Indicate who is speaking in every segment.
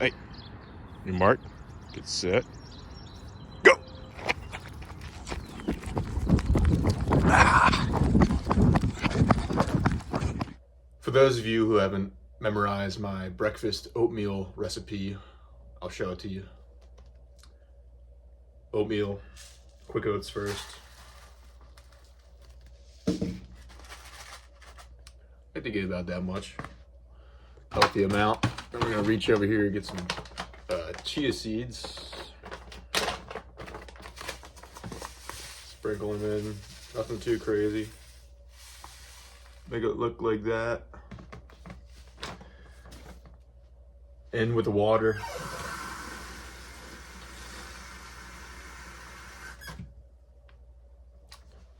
Speaker 1: Hey, you mark, get set, go! For those of you who haven't memorized my breakfast oatmeal recipe, I'll show it to you. Oatmeal, quick oats first. I like to get about that much. Healthy amount. Then we're gonna reach over here and get some chia seeds. Sprinkle them in, nothing too crazy. Make it look like that. In with the water.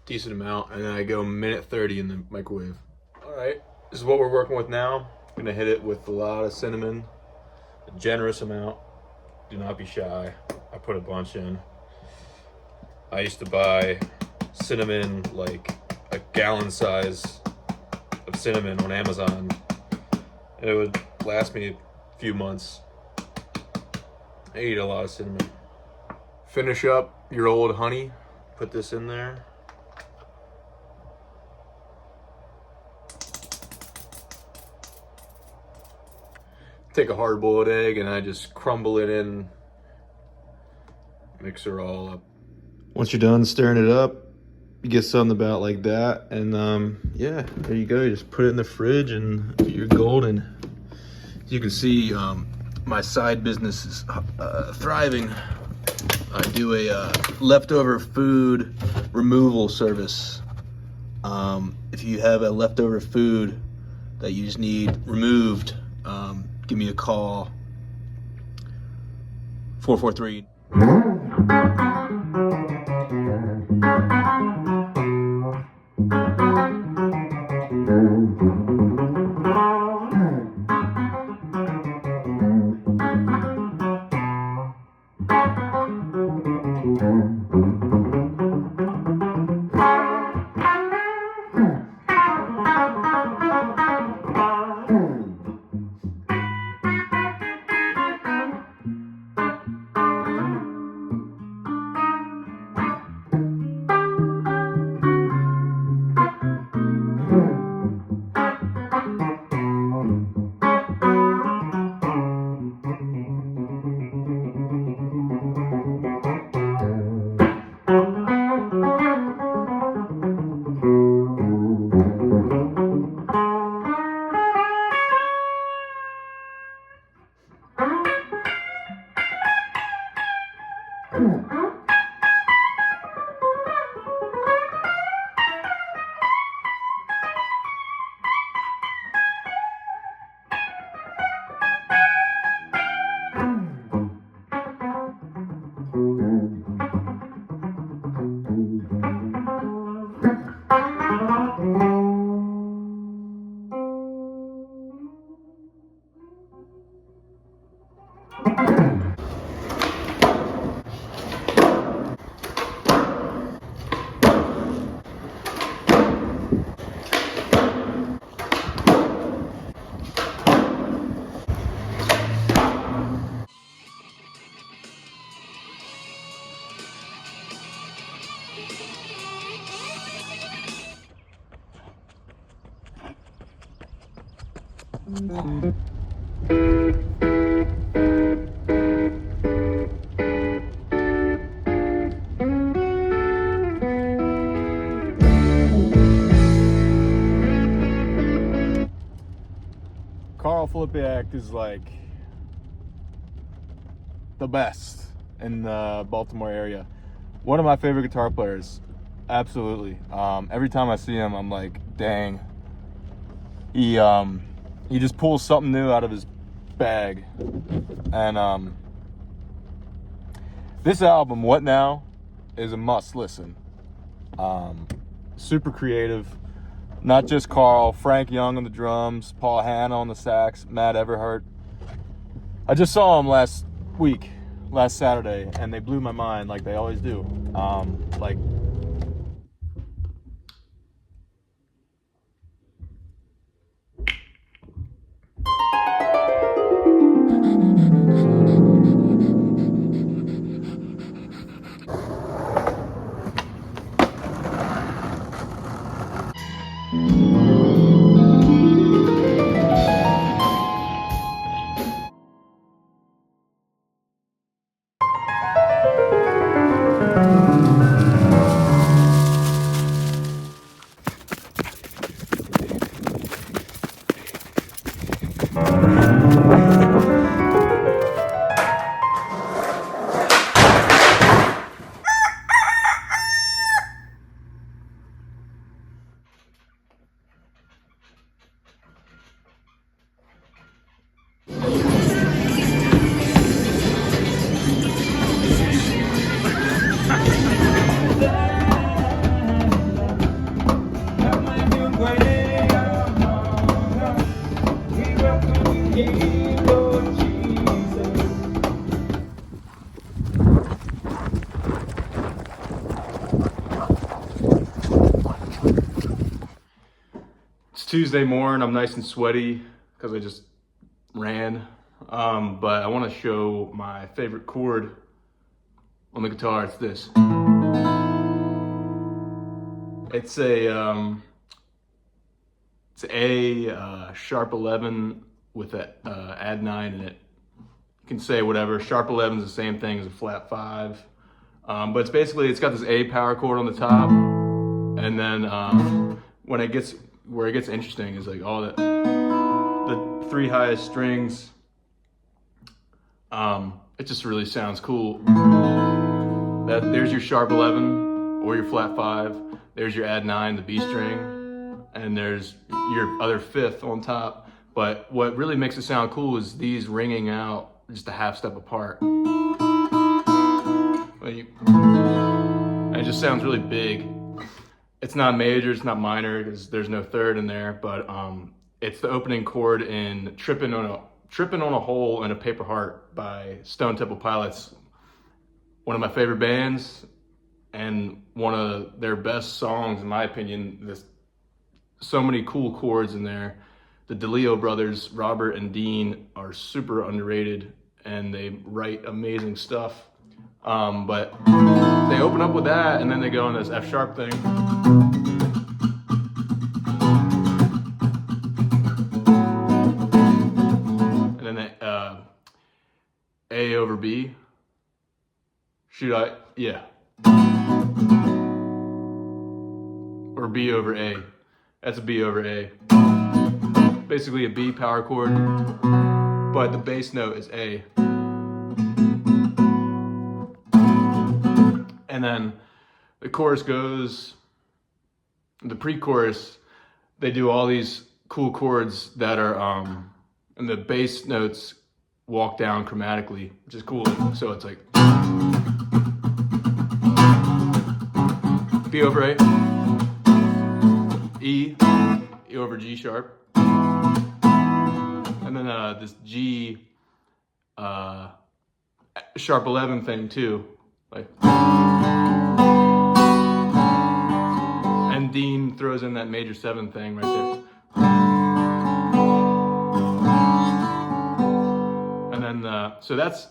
Speaker 1: Decent amount, and then I go minute 30 in the microwave. All right, this is what we're working with now. I'm gonna hit it with a lot of cinnamon, a generous amount. Do not be shy. I put a bunch in. I used to buy cinnamon, like a gallon size of cinnamon on Amazon. And it would last me a few months. I eat a lot of cinnamon. Finish up your old honey. Put this in there. Take a hard-boiled egg and I just crumble it in. Mix her all up. Once you're done stirring it up, you get something about like that, and yeah, there you go. You just put it in the fridge and you're golden. As you can see, my side business is thriving. I do a leftover food removal service. If you have a leftover food that you just need removed, give me a call. 443. Carl Flipiak is like the best in the Baltimore area. One of my favorite guitar players, absolutely. Every time I see him, I'm like, dang. He just pulls something new out of his bag. And this album, What Now, is a must listen. Super creative. Not just Carl, Frank Young on the drums, Paul Hanna on the sax, Matt Everhart. I just saw them last Saturday, and they blew my mind like they always do. Like Tuesday morning, I'm nice and sweaty because I just ran. But I want to show my favorite chord on the guitar. It's this. It's a sharp 11 with a add 9 in it. You can say whatever. Sharp 11 is the same thing as a flat 5. But it's basically, it's got this A power chord on the top, and then where it gets interesting is like all the 3 highest strings. It just really sounds cool. There's your sharp 11 or your flat 5. There's your add 9, the B string, and there's your other 5th on top. But what really makes it sound cool is these ringing out just a half step apart. And it just sounds really big. It's not major, it's not minor, because there's no third in there, but it's the opening chord in Trippin' on a Hole in a Paper Heart by Stone Temple Pilots. One of my favorite bands, and one of their best songs in my opinion. There's so many cool chords in there. The DeLeo brothers, Robert and Dean, are super underrated, and they write amazing stuff. But they open up with that, and then they go on this F sharp thing. And then they, A over B. Yeah. Or B over A. That's a B over A. Basically a B power chord, but the bass note is A. And then the chorus goes, the pre-chorus, they do all these cool chords that are, and the bass notes walk down chromatically, which is cool. So it's like B over A, E over G sharp, and then this G sharp 11 thing too, like. And Dean throws in that major 7 thing right there. And then, so that's,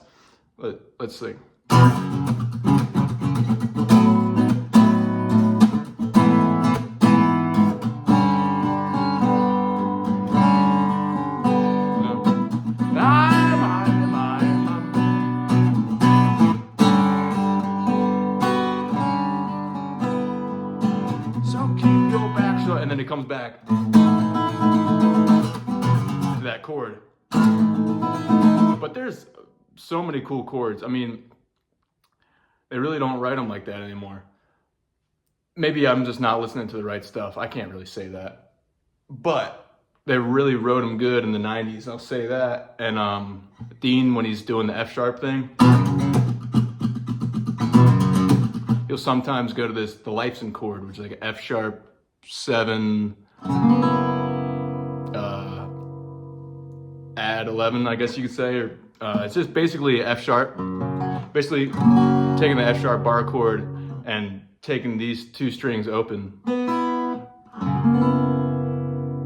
Speaker 1: let's see. And then it comes back to that chord. But there's so many cool chords. I mean, they really don't write them like that anymore. Maybe I'm just not listening to the right stuff. I can't really say that. But they really wrote them good in the 90s, I'll say that. And Dean, when he's doing the F sharp thing, he'll sometimes go to the Leifson chord, which is like an F sharp 7 add 11, I guess you could say, or it's just basically F sharp, basically taking the F sharp bar chord and taking these 2 strings open,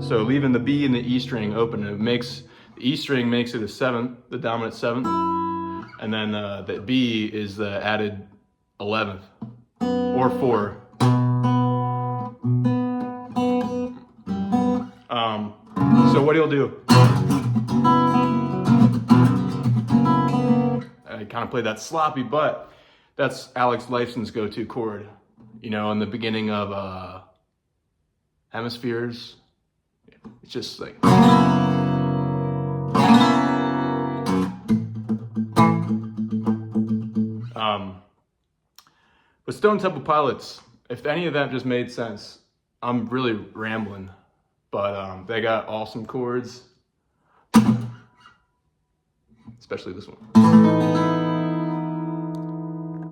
Speaker 1: so leaving the B and the E string open. It makes the E string makes it a 7th, the dominant 7th, and then the B is the added 11th or 4. So what he'll do, I kind of play that sloppy, but that's Alex Lifeson's go-to chord, you know, in the beginning of Hemispheres. It's just like, with Stone Temple Pilots, if any of that just made sense, I'm really rambling. But they got awesome chords, especially this one.